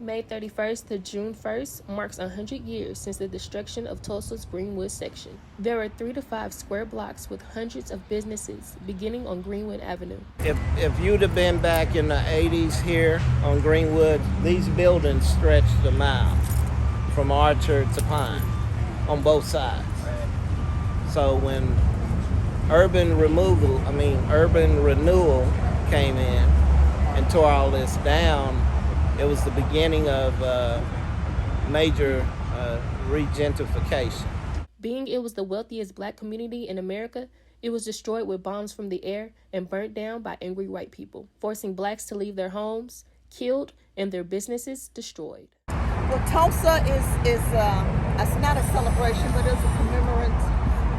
May 31st to June 1st marks 100 years since the destruction of Tulsa's Greenwood section. There are 3 to 5 square blocks with hundreds of businesses beginning on Greenwood Avenue. If you'd have been back in the 80s here on Greenwood, these buildings stretched a mile from Orchard to Pine on both sides. So when urban renewal came in and tore all this down, it was the beginning of major regentification. Being it was the wealthiest black community in America, it was destroyed with bombs from the air and burnt down by angry white people, forcing blacks to leave their homes, killed, and their businesses destroyed. Well, Tulsa is it's not a celebration, but it's a commemorance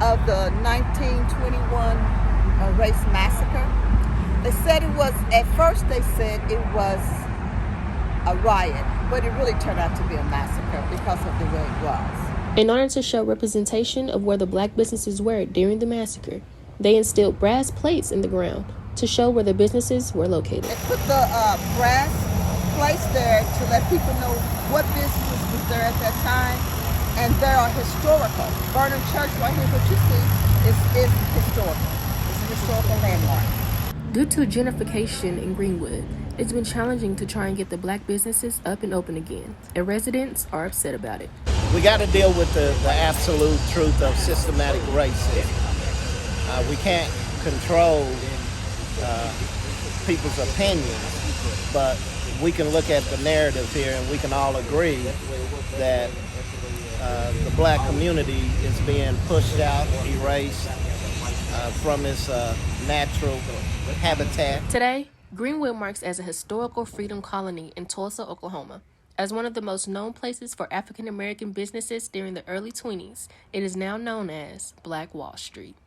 of the 1921 race massacre. They said they said it was a riot, but it really turned out to be a massacre because of the way it was. In order to show representation of where the black businesses were during the massacre, they instilled brass plates in the ground to show where the businesses were located. They put the brass plates there to let people know what businesses was there at that time, and they are historical. Vernon Church right here, what you see, is historical. It's a historical landmark. Due to gentrification in Greenwood, it's been challenging to try and get the black businesses up and open again, and residents are upset about it. We got to deal with the absolute truth of systematic racism. We can't control people's opinions, but we can look at the narrative here and we can all agree that the black community is being pushed out, erased from its natural habitat. Today, Greenwood marks as a historical freedom colony in Tulsa, Oklahoma. As one of the most known places for African American businesses during the early 20s, it is now known as Black Wall Street.